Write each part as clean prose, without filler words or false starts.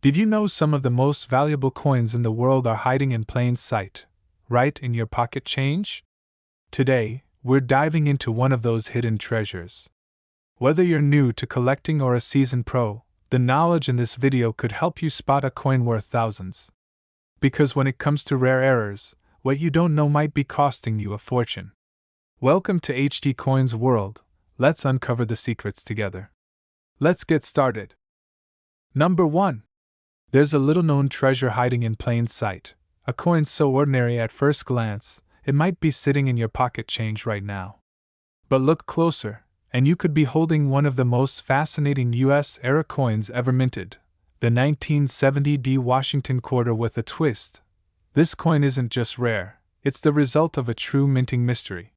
Did you know some of the most valuable coins in the world are hiding in plain sight, right in your pocket change? Today, we're diving into one of those hidden treasures. Whether you're new to collecting or a seasoned pro, the knowledge in this video could help you spot a coin worth thousands. Because when it comes to rare errors, what you don't know might be costing you a fortune. Welcome to HD Coins World. Let's uncover the secrets together. Let's get started. Number 1. There's a little-known treasure hiding in plain sight. A coin so ordinary at first glance, it might be sitting in your pocket change right now. But look closer, and you could be holding one of the most fascinating US-era coins ever minted, the 1970 D Washington quarter with a twist. This coin isn't just rare, it's the result of a true minting mystery.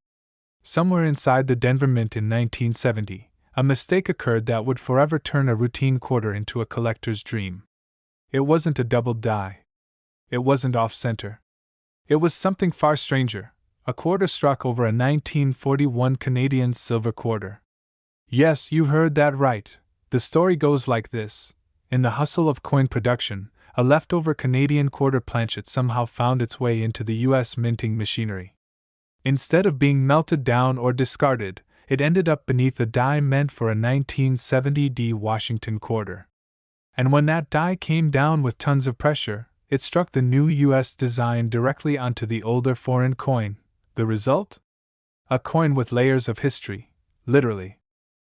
Somewhere inside the Denver Mint in 1970, a mistake occurred that would forever turn a routine quarter into a collector's dream. It wasn't a doubled die. It wasn't off-center. It was something far stranger, a quarter struck over a 1941 Canadian silver quarter. Yes, you heard that right. The story goes like this. In the hustle of coin production, a leftover Canadian quarter planchet somehow found its way into the US minting machinery. Instead of being melted down or discarded, it ended up beneath a die meant for a 1970 D Washington quarter. And when that die came down with tons of pressure, it struck the new US design directly onto the older foreign coin. The result? A coin with layers of history, literally.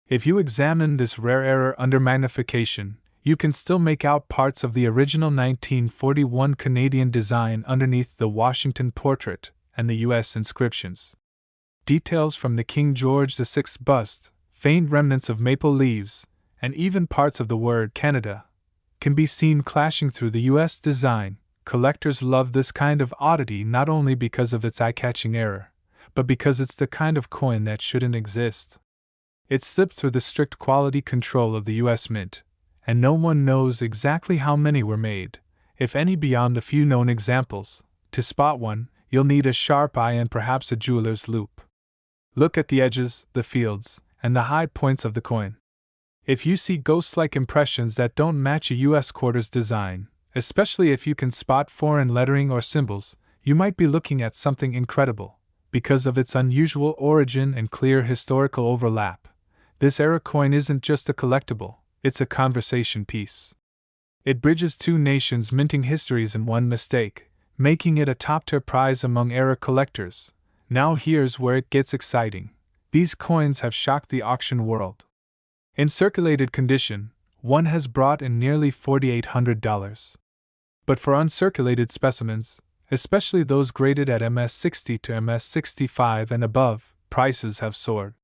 If you examine this rare error under magnification, you can still make out parts of the original 1941 Canadian design underneath the Washington portrait and the US inscriptions. Details from the King George VI bust, faint remnants of maple leaves, and even parts of the word Canada can be seen clashing through the US design. Collectors love this kind of oddity not only because of its eye-catching error, but because it's the kind of coin that shouldn't exist. It slipped through the strict quality control of the US Mint, and no one knows exactly how many were made, if any, beyond the few known examples. To spot one, you'll need a sharp eye and perhaps a jeweler's loupe. Look at the edges, the fields, and the high points of the coin. If you see ghost-like impressions that don't match a US quarter's design, especially if you can spot foreign lettering or symbols, you might be looking at something incredible. Because of its unusual origin and clear historical overlap, this era coin isn't just a collectible, it's a conversation piece. It bridges two nations' minting histories in one mistake, making it a top-tier prize among era collectors. Now here's where it gets exciting. These coins have shocked the auction world. In circulated condition, one has brought in nearly $4,800. But for uncirculated specimens, especially those graded at MS60 to MS65 and above, prices have soared.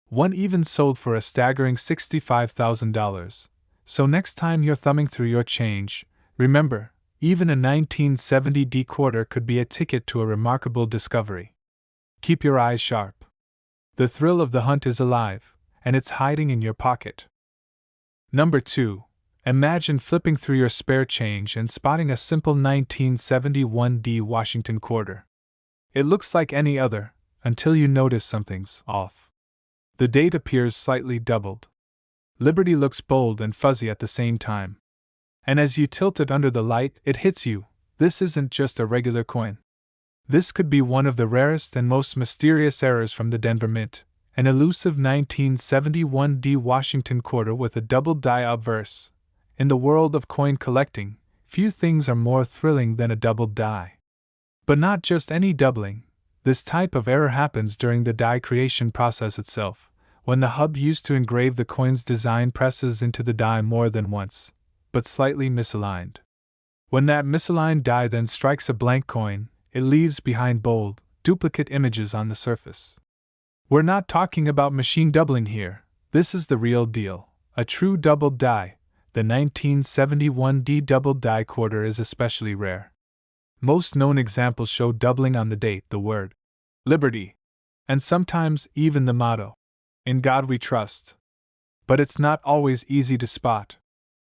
One even sold for a staggering $65,000. So next time you're thumbing through your change, remember, even a 1970 D quarter could be a ticket to a remarkable discovery. Keep your eyes sharp. The thrill of the hunt is alive, and it's hiding in your pocket. Number 2. Imagine flipping through your spare change and spotting a simple 1971 D Washington quarter. It looks like any other, until you notice something's off. The date appears slightly doubled. Liberty looks bold and fuzzy at the same time. And as you tilt it under the light, it hits you. This isn't just a regular coin. This could be one of the rarest and most mysterious errors from the Denver Mint, an elusive 1971 D Washington quarter with a doubled die obverse. In the world of coin collecting, few things are more thrilling than a doubled die. But not just any doubling. This type of error happens during the die creation process itself, when the hub used to engrave the coin's design presses into the die more than once, but slightly misaligned. When that misaligned die then strikes a blank coin, it leaves behind bold, duplicate images on the surface. We're not talking about machine doubling here. This is the real deal, a true doubled die. The 1971 D doubled die quarter is especially rare. Most known examples show doubling on the date, the word Liberty, and sometimes even the motto, "In God We Trust." But it's not always easy to spot.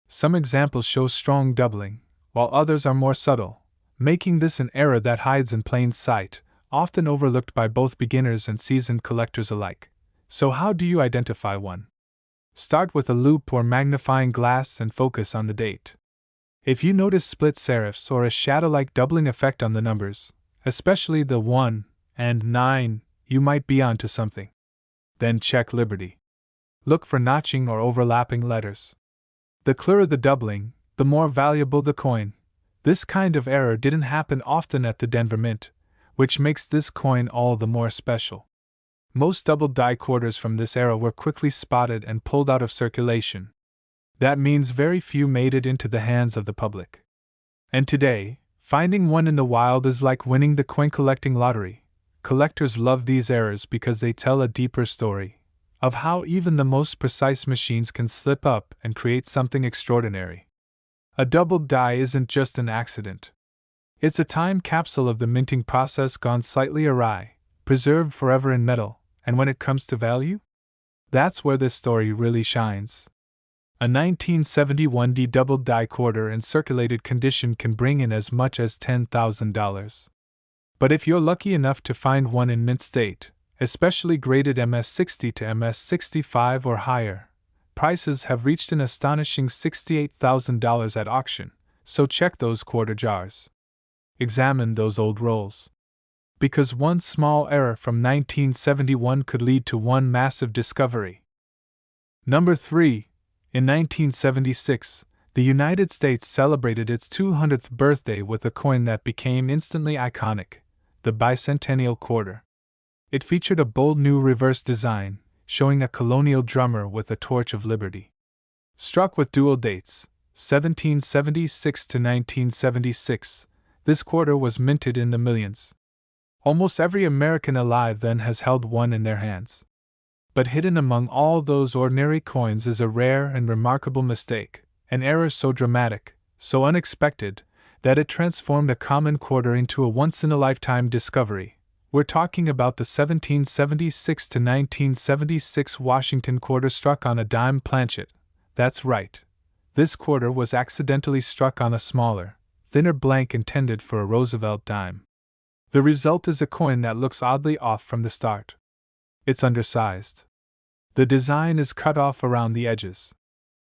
Some examples show strong doubling, while others are more subtle, making this an error that hides in plain sight, often overlooked by both beginners and seasoned collectors alike. So how do you identify one? Start with a loupe or magnifying glass and focus on the date. If you notice split serifs or a shadow-like doubling effect on the numbers, especially the 1 and 9, you might be onto something. Then check Liberty. Look for notching or overlapping letters. The clearer the doubling, the more valuable the coin. This kind of error didn't happen often at the Denver Mint, which makes this coin all the more special. Most double die quarters from this era were quickly spotted and pulled out of circulation. That means very few made it into the hands of the public. And today, finding one in the wild is like winning the coin collecting lottery. Collectors love these errors because they tell a deeper story of how even the most precise machines can slip up and create something extraordinary. A doubled die isn't just an accident. It's a time capsule of the minting process gone slightly awry, preserved forever in metal, and when it comes to value? That's where this story really shines. A 1971 D doubled die quarter in circulated condition can bring in as much as $10,000. But if you're lucky enough to find one in mint state, especially graded MS60 to MS65 or higher, prices have reached an astonishing $68,000 at auction, so check those quarter jars. Examine those old rolls. Because one small error from 1971 could lead to one massive discovery. Number 3. In 1976, the United States celebrated its 200th birthday with a coin that became instantly iconic, the bicentennial quarter. It featured a bold new reverse design, showing a colonial drummer with a torch of liberty. Struck with dual dates, 1776 to 1976, this quarter was minted in the millions. Almost every American alive then has held one in their hands. But hidden among all those ordinary coins is a rare and remarkable mistake, an error so dramatic, so unexpected, that it transformed a common quarter into a once-in-a-lifetime discovery. We're talking about the 1776 to 1976 Washington quarter struck on a dime planchet. That's right. This quarter was accidentally struck on a smaller, thinner blank intended for a Roosevelt dime. The result is a coin that looks oddly off from the start. It's undersized. The design is cut off around the edges.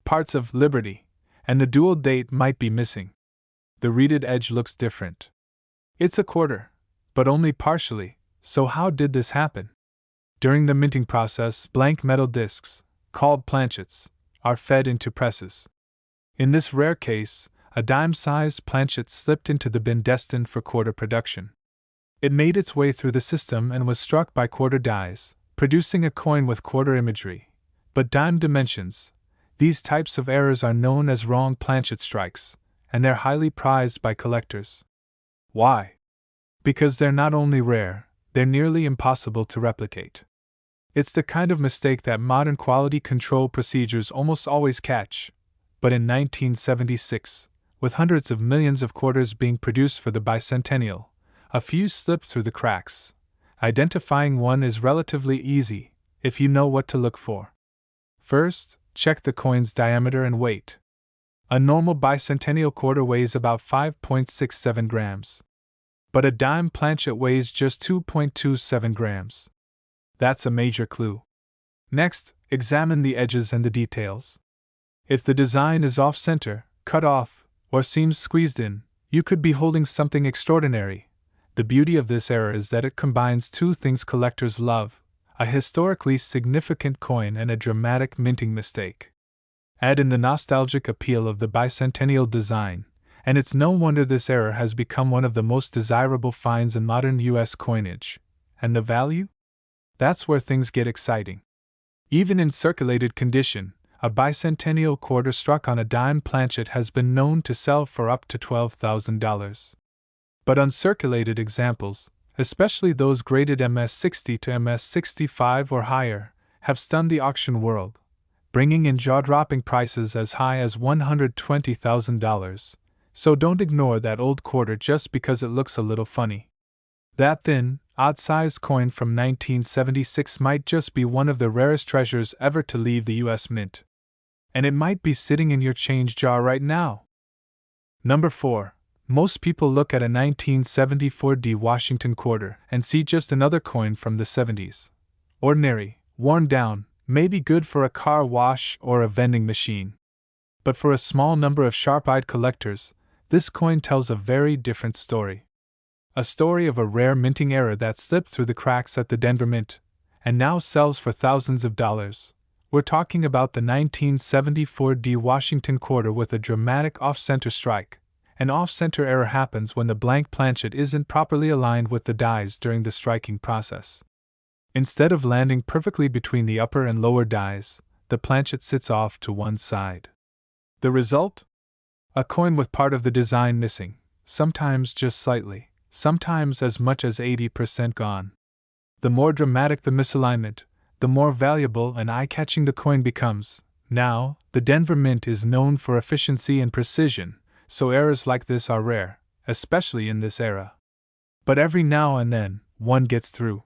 Parts of Liberty and the dual date might be missing. The reeded edge looks different. It's a quarter, but only partially, so how did this happen? During the minting process, blank metal discs, called planchets, are fed into presses. In this rare case, a dime-sized planchet slipped into the bin destined for quarter production. It made its way through the system and was struck by quarter dies, producing a coin with quarter imagery, but dime dimensions. These types of errors are known as wrong planchet strikes, and they're highly prized by collectors. Why? Because they're not only rare, they're nearly impossible to replicate. It's the kind of mistake that modern quality control procedures almost always catch. But in 1976, with hundreds of millions of quarters being produced for the bicentennial, a few slipped through the cracks. Identifying one is relatively easy, if you know what to look for. First, check the coin's diameter and weight. A normal bicentennial quarter weighs about 5.67 grams. But a dime planchet weighs just 2.27 grams. That's a major clue. Next, examine the edges and the details. If the design is off-center, cut off, or seems squeezed in, you could be holding something extraordinary. The beauty of this error is that it combines two things collectors love: a historically significant coin and a dramatic minting mistake. Add in the nostalgic appeal of the bicentennial design, and it's no wonder this error has become one of the most desirable finds in modern U.S. coinage. And the value? That's where things get exciting. Even in circulated condition, a bicentennial quarter struck on a dime planchet has been known to sell for up to $12,000. But uncirculated examples, especially those graded MS60 to MS65 or higher, have stunned the auction world, bringing in jaw-dropping prices as high as $120,000. So don't ignore that old quarter just because it looks a little funny. That thin, odd-sized coin from 1976 might just be one of the rarest treasures ever to leave the U.S. Mint. And it might be sitting in your change jar right now. Number 4. Most people look at a 1974 D Washington quarter and see just another coin from the 70s. Ordinary, worn down, maybe good for a car wash or a vending machine. But for a small number of sharp-eyed collectors, this coin tells a very different story. A story of a rare minting error that slipped through the cracks at the Denver Mint, and now sells for thousands of dollars. We're talking about the 1974 D Washington quarter with a dramatic off-center strike. An off-center error happens when the blank planchet isn't properly aligned with the dies during the striking process. Instead of landing perfectly between the upper and lower dies, the planchet sits off to one side. The result? A coin with part of the design missing, sometimes just slightly, sometimes as much as 80% gone. The more dramatic the misalignment, the more valuable and eye-catching the coin becomes. Now, the Denver Mint is known for efficiency and precision, so errors like this are rare, especially in this era. But every now and then, one gets through.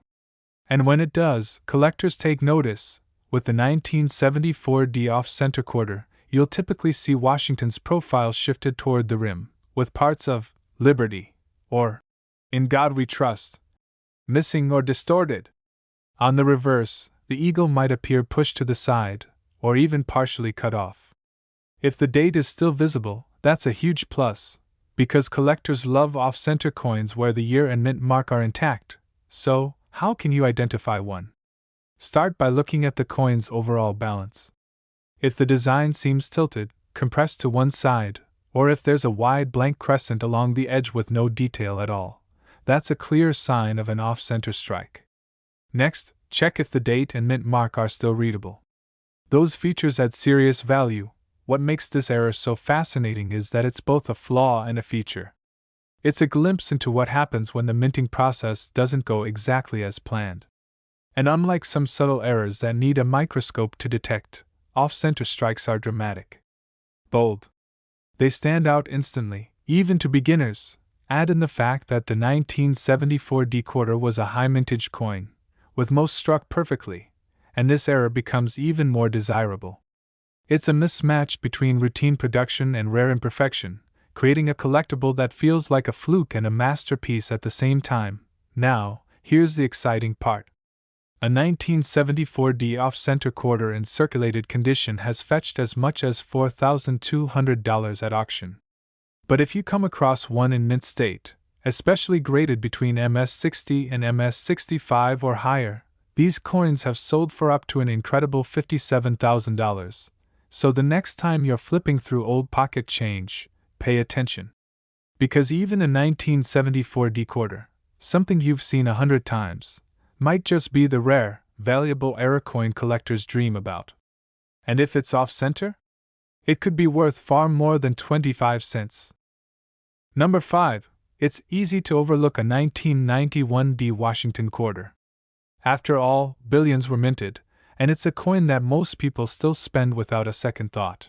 And when it does, collectors take notice. With the 1974 D off-center quarter, you'll typically see Washington's profile shifted toward the rim, with parts of Liberty, or In God We Trust, missing or distorted. On the reverse, the eagle might appear pushed to the side, or even partially cut off. If the date is still visible, that's a huge plus, because collectors love off-center coins where the year and mint mark are intact. So, how can you identify one? Start by looking at the coin's overall balance. If the design seems tilted, compressed to one side, or if there's a wide blank crescent along the edge with no detail at all, that's a clear sign of an off-center strike. Next, check if the date and mint mark are still readable. Those features add serious value. What makes this error so fascinating is that it's both a flaw and a feature. It's a glimpse into what happens when the minting process doesn't go exactly as planned. And unlike some subtle errors that need a microscope to detect, off-center strikes are dramatic. Bold. They stand out instantly, even to beginners. Add in the fact that the 1974 D quarter was a high-mintage coin, with most struck perfectly, and this error becomes even more desirable. It's a mismatch between routine production and rare imperfection, creating a collectible that feels like a fluke and a masterpiece at the same time. Now, here's the exciting part. A 1974 D off-center quarter in circulated condition has fetched as much as $4,200 at auction. But if you come across one in mint state, especially graded between MS-60 and MS-65 or higher, these coins have sold for up to an incredible $57,000. So the next time you're flipping through old pocket change, pay attention. Because even a 1974 D quarter, something you've seen 100 times, might just be the rare, valuable error coin collectors dream about. And if it's off-center? It could be worth far more than 25 cents. Number 5. It's easy to overlook a 1991 D Washington quarter. After all, billions were minted, and it's a coin that most people still spend without a second thought.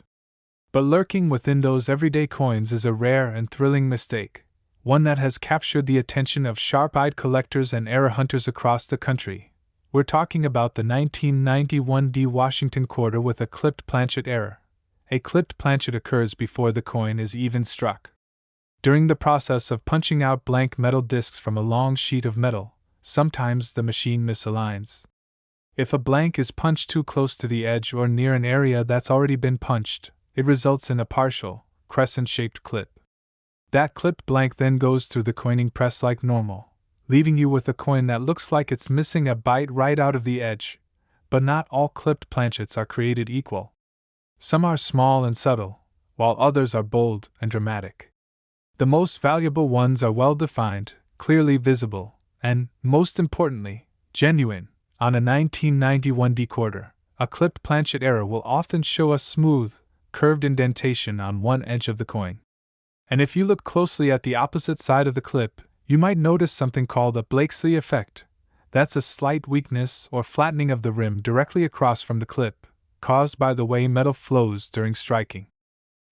But lurking within those everyday coins is a rare and thrilling mistake, one that has captured the attention of sharp-eyed collectors and error hunters across the country. We're talking about the 1991 D Washington quarter with a clipped planchet error. A clipped planchet occurs before the coin is even struck. During the process of punching out blank metal discs from a long sheet of metal, sometimes the machine misaligns. If a blank is punched too close to the edge or near an area that's already been punched, it results in a partial, crescent-shaped clip. That clipped blank then goes through the coining press like normal, leaving you with a coin that looks like it's missing a bite right out of the edge. But not all clipped planchets are created equal. Some are small and subtle, while others are bold and dramatic. The most valuable ones are well-defined, clearly visible, and, most importantly, genuine. On a 1991 D quarter, a clipped planchet error will often show a smooth, curved indentation on one edge of the coin. And if you look closely at the opposite side of the clip, you might notice something called a Blakesley effect. That's a slight weakness or flattening of the rim directly across from the clip, caused by the way metal flows during striking.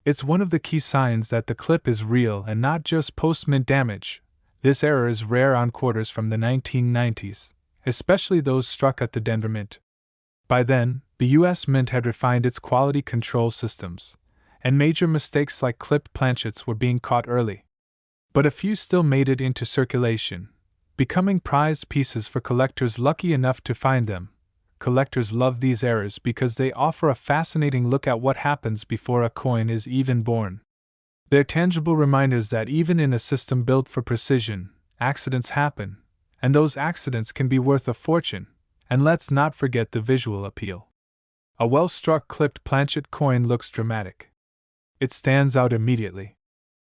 It's one of the key signs that the clip is real and not just post-mint damage. This error is rare on quarters from the 1990s, especially those struck at the Denver Mint. By then, the U.S. Mint had refined its quality control systems, and major mistakes like clipped planchets were being caught early. But a few still made it into circulation, becoming prized pieces for collectors lucky enough to find them. collectors love these eras because they offer a fascinating look at what happens before a coin is even born. They're tangible reminders that even in a system built for precision, accidents happen, and those accidents can be worth a fortune, and let's not forget the visual appeal. A well-struck clipped planchet coin looks dramatic. It stands out immediately.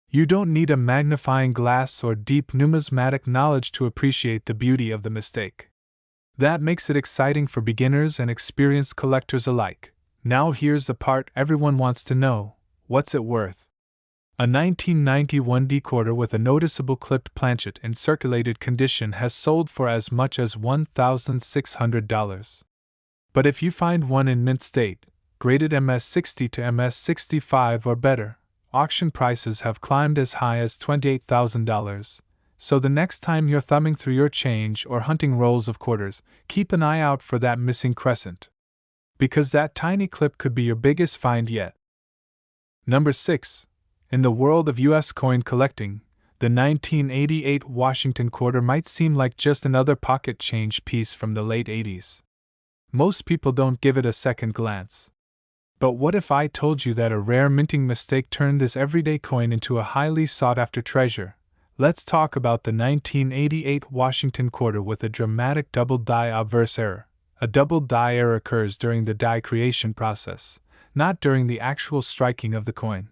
You don't need a magnifying glass or deep numismatic knowledge to appreciate the beauty of the mistake. That makes it exciting for beginners and experienced collectors alike. Now here's the part everyone wants to know: what's it worth? A 1991 D quarter with a noticeable clipped planchet in circulated condition has sold for as much as $1,600. But if you find one in mint state, graded MS60 to MS65 or better, auction prices have climbed as high as $28,000. So the next time you're thumbing through your change or hunting rolls of quarters, keep an eye out for that missing crescent. Because that tiny clip could be your biggest find yet. Number 6. In the world of U.S. coin collecting, the 1988 Washington quarter might seem like just another pocket change piece from the late 80s. Most people don't give it a second glance. But what if I told you that a rare minting mistake turned this everyday coin into a highly sought-after treasure? Let's talk about the 1988 Washington quarter with a dramatic double die obverse error. A double die error occurs during the die creation process, not during the actual striking of the coin.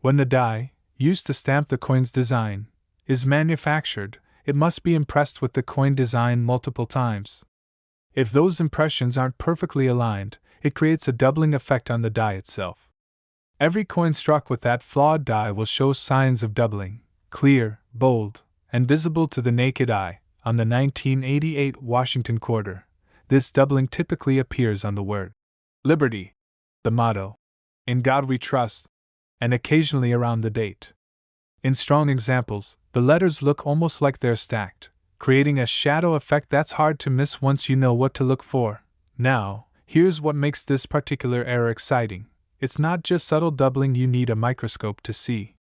When the die, used to stamp the coin's design, is manufactured, it must be impressed with the coin design multiple times. If those impressions aren't perfectly aligned, it creates a doubling effect on the die itself. Every coin struck with that flawed die will show signs of doubling, clear, bold, and visible to the naked eye. On the 1988 Washington quarter, this doubling typically appears on the word Liberty, the motto, In God We Trust, and occasionally around the date. In strong examples, the letters look almost like they're stacked, creating a shadow effect that's hard to miss once you know what to look for. Now, here's what makes this particular error exciting. It's not just subtle doubling you need a microscope to see.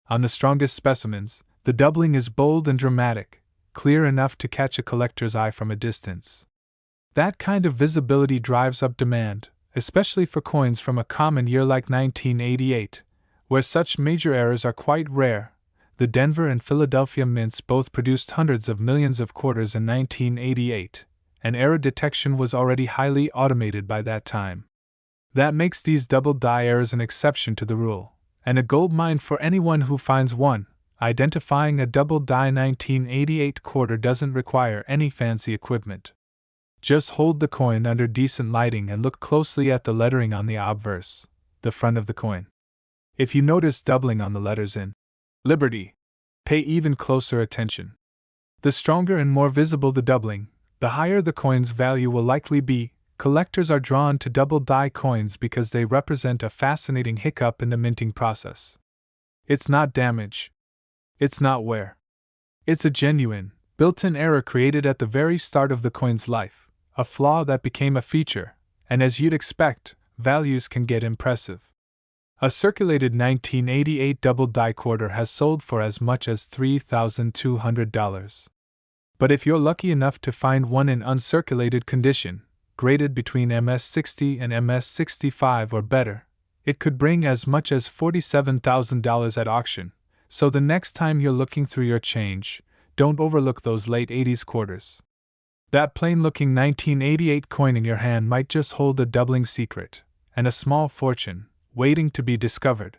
On the strongest specimens, the doubling is bold and dramatic, clear enough to catch a collector's eye from a distance. That kind of visibility drives up demand, especially for coins from a common year like 1988, where such major errors are quite rare. The Denver and Philadelphia mints both produced hundreds of millions of quarters in 1988, and error detection was already highly automated by that time. That makes these double die errors an exception to the rule, and a goldmine for anyone who finds one. Identifying a double die 1988 quarter doesn't require any fancy equipment. Just hold the coin under decent lighting and look closely at the lettering on the obverse, the front of the coin. If you notice doubling on the letters in Liberty, pay even closer attention. The stronger and more visible the doubling, the higher the coin's value will likely be. Collectors are drawn to double die coins because they represent a fascinating hiccup in the minting process. It's not damage. It's not wear. It's a genuine, built-in error created at the very start of the coin's life, a flaw that became a feature, and as you'd expect, values can get impressive. A circulated 1988 double die quarter has sold for as much as $3,200. But if you're lucky enough to find one in uncirculated condition, graded between MS60 and MS65 or better, it could bring as much as $47,000 at auction. So the next time you're looking through your change, don't overlook those late 80s quarters. That plain-looking 1988 coin in your hand might just hold a doubling secret, and a small fortune, waiting to be discovered.